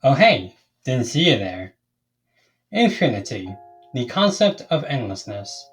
Oh hey, didn't see you there. Infinity, the concept of endlessness.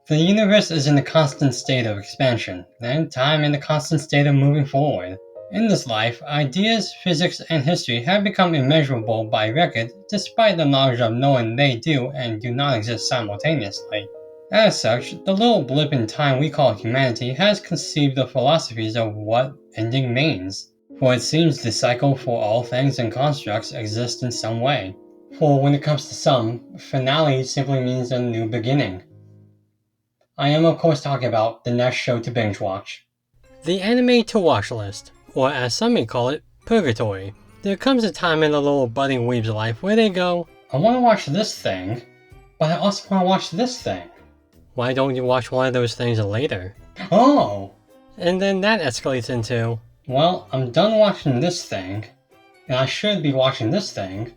The universe is in a constant state of expansion, and time in a constant state of moving forward. In this life, ideas, physics, and history have become immeasurable by record, despite the knowledge of knowing they do and do not exist simultaneously. As such, the little blip in time we call humanity has conceived the philosophies of what ending means. For it seems the cycle for all things and constructs exists in some way. For when it comes to some, finale simply means a new beginning. I am of course talking about the next show to binge watch. The anime to watch list, or as some may call it, purgatory. There comes a time in the little budding weeb's life where they go, I want to watch this thing, but I also want to watch this thing. why don't you watch one of those things later? Oh! And then that escalates into, Well, I'm done watching this thing, and I should be watching this thing,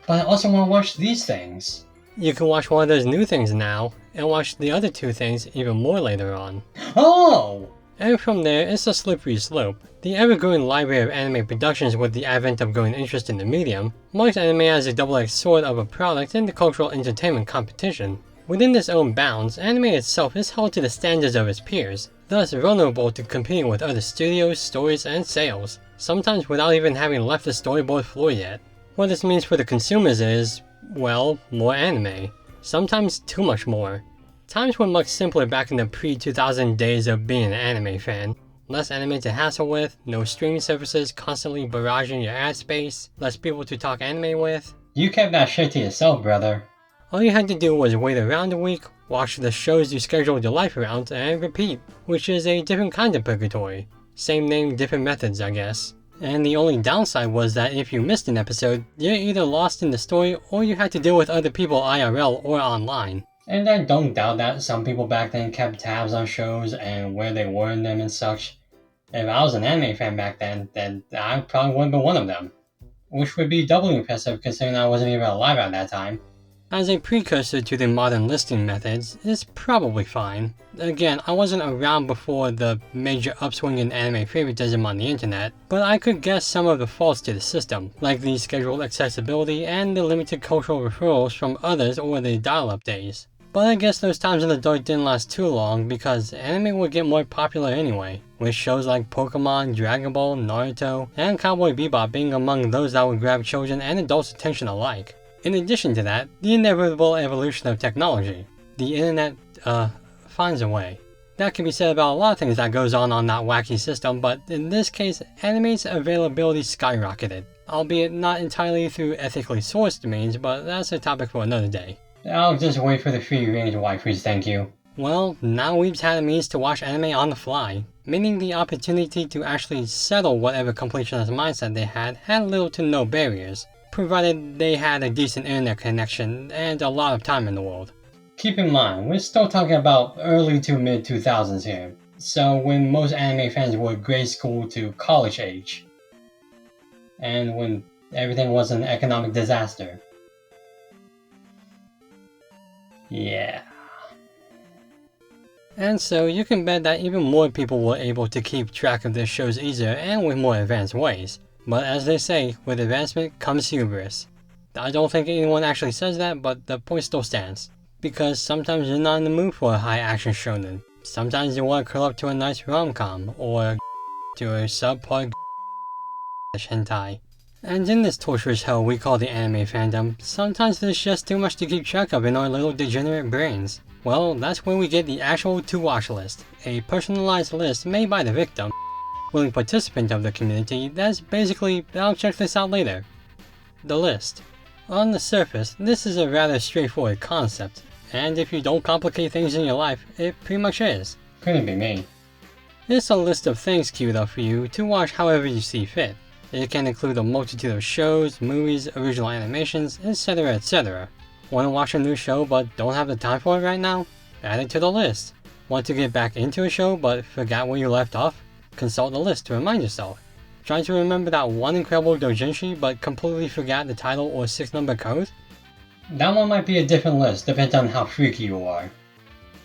but I also want to watch these things. you can watch one of those new things now, and watch the other two things even more later on. Oh! And from there, it's a slippery slope. The ever-growing library of anime productions with the advent of growing interest in the medium marks anime as a double-edged sword of a product in the cultural entertainment competition. Within its own bounds, anime itself is held to the standards of its peers, thus vulnerable to competing with other studios, stories, and sales, sometimes without even having left the storyboard floor yet. What this means for the consumers is, well, more anime. Sometimes too much more. Times were much simpler back in the pre-2000 days of being an anime fan. Less anime to hassle with, no streaming services constantly barraging your ad space, less people to talk anime with. You kept that shit to yourself, brother. All you had to do was wait around a week, watch the shows you scheduled your life around, and repeat, which is a different kind of purgatory. Same name, different methods, I guess. And the only downside was that if you missed an episode, you're either lost in the story or you had to deal with other people IRL or online. And I don't doubt that some people back then kept tabs on shows and where they were in them and such. If I was an anime fan back then I probably would have been one of them. Which would be doubly impressive considering I wasn't even alive at that time. As a precursor to the modern listing methods, it's probably fine. Again, I wasn't around before the major upswing in anime favoritism on the internet, but I could guess some of the faults to the system, like the scheduled accessibility and the limited cultural referrals from others or the dial-up days. But I guess those times in the dark didn't last too long because anime would get more popular anyway, with shows like Pokemon, Dragon Ball, Naruto, and Cowboy Bebop being among those that would grab children and adults' attention alike. In addition to that, the inevitable evolution of technology. The internet, finds a way. That can be said about a lot of things that goes on that wacky system, but in this case, anime's availability skyrocketed. Albeit not entirely through ethically sourced means, but that's a topic for another day. I'll just wait for the free range waifus, thank you. Well, now we've had a means to watch anime on the fly, meaning the opportunity to actually settle whatever completionist mindset they had little to no barriers, provided they had a decent internet connection and a lot of time in the world. Keep in mind, we're still talking about early to mid 2000s here, so when most anime fans were grade school to college age, and when everything was an economic disaster. Yeah. And so you can bet that even more people were able to keep track of their shows easier and with more advanced ways. But as they say, with advancement comes hubris. I don't think anyone actually says that, but the point still stands. Because sometimes you're not in the mood for a high action shonen. Sometimes you want to curl up to a nice rom-com, or to a subpar hentai. And in this torturous hell we call the anime fandom, sometimes there's just too much to keep track of in our little degenerate brains. Well, that's where we get the actual to-watch list, a personalized list made by the victim, willing participant of the community that's basically, I'll check this out later. The list. On the surface, this is a rather straightforward concept, and if you don't complicate things in your life, it pretty much is. Couldn't be me. It's a list of things queued up for you to watch however you see fit. It can include a multitude of shows, movies, original animations, etc, etc. Want to watch a new show but don't have the time for it right now? Add it to the list. Want to get back into a show but forgot where you left off? Consult the list to remind yourself. Trying to remember that one incredible doujinshi but completely forgot the title or 6-number code? That one might be a different list, depends on how freaky you are.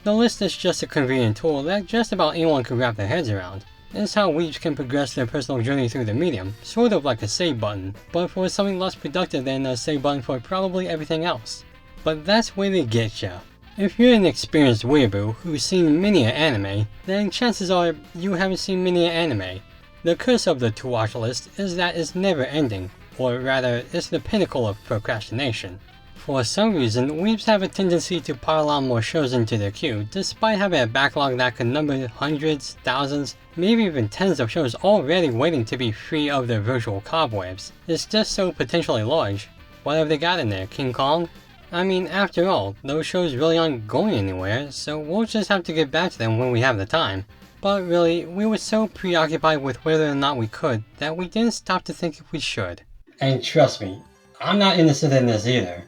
The list is just a convenient tool that just about anyone can wrap their heads around. It's how weebs can progress their personal journey through the medium, sort of like a save button, but for something less productive than a save button for probably everything else. But that's where they get ya. If you're an experienced weeaboo who's seen many an anime, then chances are you haven't seen many an anime. The curse of the to-watch list is that it's never ending, or rather, it's the pinnacle of procrastination. For some reason, weebs have a tendency to pile on more shows into their queue, despite having a backlog that could number hundreds, thousands, maybe even tens of shows already waiting to be free of their virtual cobwebs. It's just so potentially large. What have they got in there, King Kong? I mean, after all, those shows really aren't going anywhere, so we'll just have to get back to them when we have the time. But really, we were so preoccupied with whether or not we could that we didn't stop to think if we should. And trust me, I'm not innocent in this either.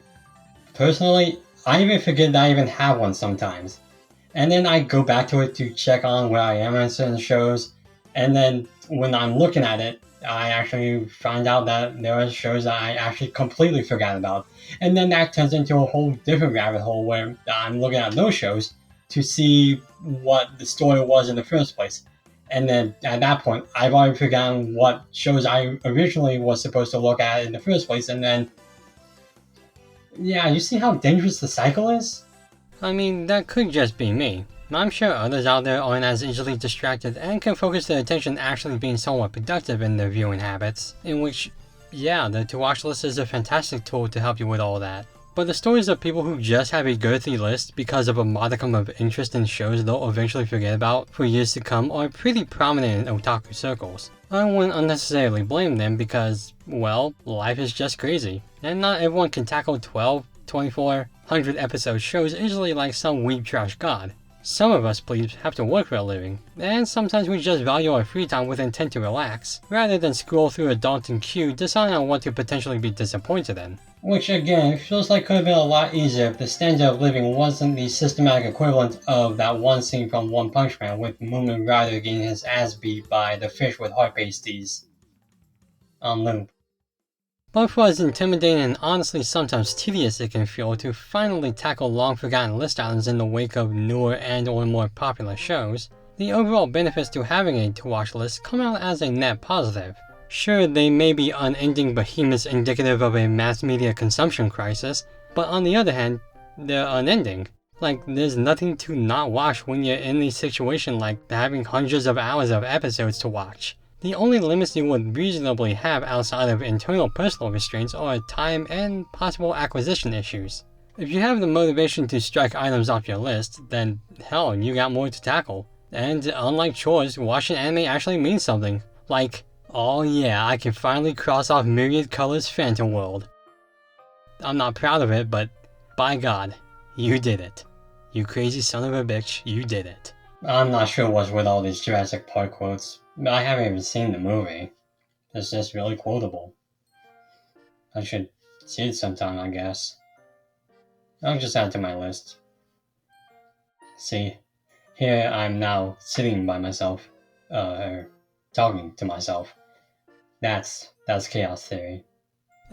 Personally, I even forget that I even have one sometimes. And then I go back to it to check on where I am in certain shows, and then when I'm looking at it, I actually find out that there are shows that I actually completely forgot about. And then that turns into a whole different rabbit hole where I'm looking at those shows to see what the story was in the first place. And then at that point, I've already forgotten what shows I originally was supposed to look at in the first place, and then yeah, you see how dangerous the cycle is? I mean, that could just be me. I'm sure others out there aren't as easily distracted and can focus their attention actually being somewhat productive in their viewing habits, in which, yeah, the to-watch list is a fantastic tool to help you with all that. But the stories of people who just have a girthy list because of a modicum of interest in shows they'll eventually forget about for years to come are pretty prominent in otaku circles. I wouldn't unnecessarily blame them because, well, life is just crazy, and not everyone can tackle 12, 24, 100 episode shows easily like some weeb trash god. Some of us plebes have to work for a living, and sometimes we just value our free time with intent to relax, rather than scroll through a daunting queue deciding on what to potentially be disappointed in. Which again, feels like could have been a lot easier if the standard of living wasn't the systematic equivalent of that one scene from One Punch Man with Moomin Rider getting his ass beat by the fish with heart pasties on loop. But for as intimidating and honestly sometimes tedious it can feel to finally tackle long-forgotten list items in the wake of newer and or more popular shows, the overall benefits to having a to-watch list come out as a net positive. Sure, they may be unending behemoths indicative of a mass media consumption crisis, but on the other hand, they're unending. Like, there's nothing to not watch when you're in a situation like having hundreds of hours of episodes to watch. The only limits you would reasonably have outside of internal personal restraints are time and possible acquisition issues. If you have the motivation to strike items off your list, then hell, you got more to tackle. And unlike chores, watching anime actually means something. Like, oh yeah, I can finally cross off Myriad Colors Phantom World. I'm not proud of it, but by God, you did it. You crazy son of a bitch, you did it. I'm not sure what's with all these Jurassic Park quotes. I haven't even seen the movie. It's just really quotable. I should see it sometime, I guess. I'll just add to my list. See, here I'm now sitting by myself, or talking to myself. That's chaos theory.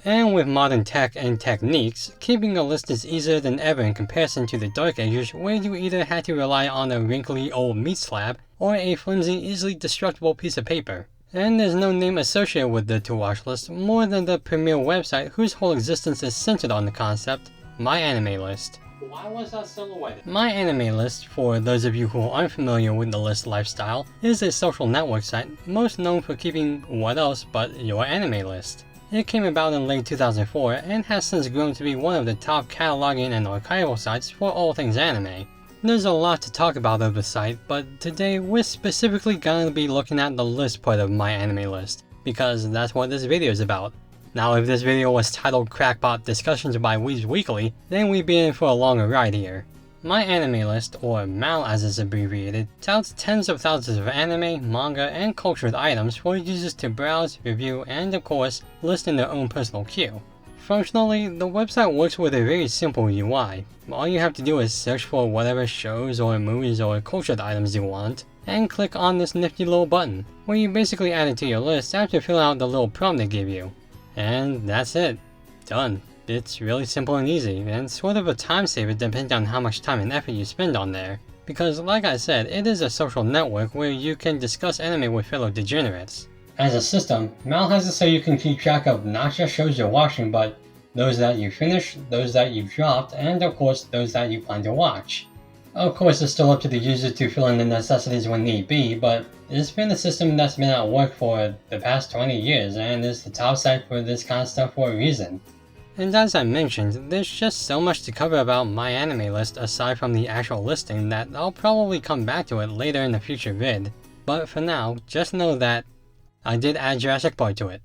And with modern tech and techniques, keeping a list is easier than ever in comparison to the Dark Ages where you either had to rely on a wrinkly old meat slab or a flimsy, easily destructible piece of paper. And there's no name associated with the to-watch list more than the premier website whose whole existence is centered on the concept, MyAnimeList. Why was that silhouetted? MyAnimeList, for those of you who aren't familiar with the list lifestyle, is a social network site most known for keeping what else but your anime list. It came about in late 2004 and has since grown to be one of the top cataloging and archival sites for all things anime. There's a lot to talk about of the site, but today we're specifically going to be looking at the list part of MyAnimeList, because that's what this video is about. Now if this video was titled Crackpot Discussions by Weebs Weekly, then we'd be in for a longer ride here. MyAnimeList, or MAL as it's abbreviated, touts tens of thousands of anime, manga, and cultured items for users to browse, review, and of course, list in their own personal queue. Functionally, the website works with a very simple UI. All you have to do is search for whatever shows or movies or cultured items you want, and click on this nifty little button, where you basically add it to your list after filling out the little prompt they give you. And that's it. Done. It's really simple and easy, and sort of a time saver depending on how much time and effort you spend on there. Because like I said, it is a social network where you can discuss anime with fellow degenerates. As a system, Mal has it so you can keep track of not just shows you're watching, but those that you finished, those that you've dropped, and of course those that you plan to watch. Of course, it's still up to the user to fill in the necessities when need be, but it's been a system that's been at work for the past 20 years, and is the top site for this kind of stuff for a reason. And as I mentioned, there's just so much to cover about my anime list aside from the actual listing that I'll probably come back to it later in a future vid. But for now, just know that I did add Jurassic Park to it.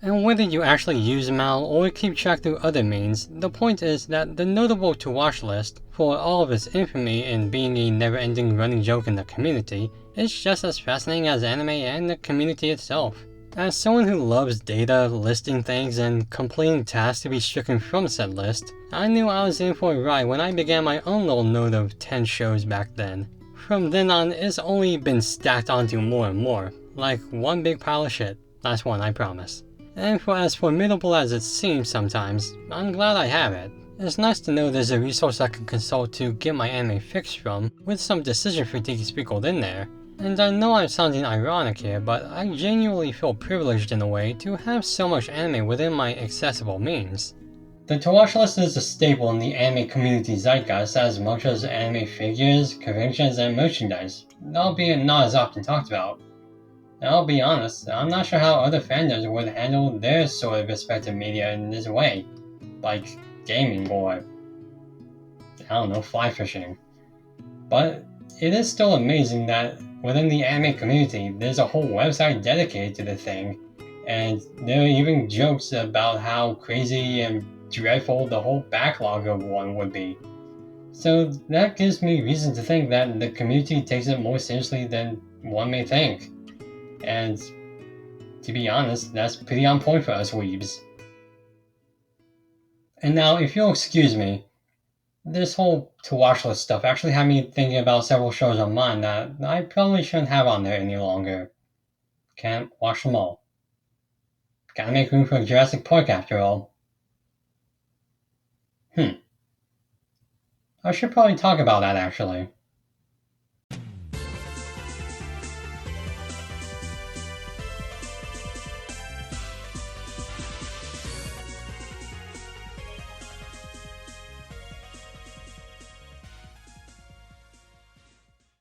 And whether you actually use Mal or keep track through other means, the point is that the notable to watch list, for all of its infamy in being a never-ending running joke in the community, is just as fascinating as anime and the community itself. As someone who loves data, listing things, and completing tasks to be stricken from said list, I knew I was in for a ride when I began my own little note of 10 shows back then. From then on, it's only been stacked onto more and more, like one big pile of shit. Last one, I promise. And for as formidable as it seems sometimes, I'm glad I have it. It's nice to know there's a resource I can consult to get my anime fix from, with some decision fatigue sprinkled in there. And I know I'm sounding ironic here, but I genuinely feel privileged in a way to have so much anime within my accessible means. The to watch list is a staple in the anime community zeitgeist as much as anime figures, conventions, and merchandise, albeit not as often talked about. I'll be honest, I'm not sure how other fandoms would handle their sort of respective media in this way, like gaming or, I don't know, fly fishing. But it is still amazing that within the anime community, there's a whole website dedicated to the thing, and there are even jokes about how crazy and dreadful the whole backlog of one would be. So that gives me reason to think that the community takes it more seriously than one may think. And to be honest, that's pretty on point for us weebs. And now, if you'll excuse me, this whole to watch list stuff actually had me thinking about several shows on mine that I probably shouldn't have on there any longer. Can't watch them all. Gotta make room for Jurassic Park after all. I should probably talk about that actually.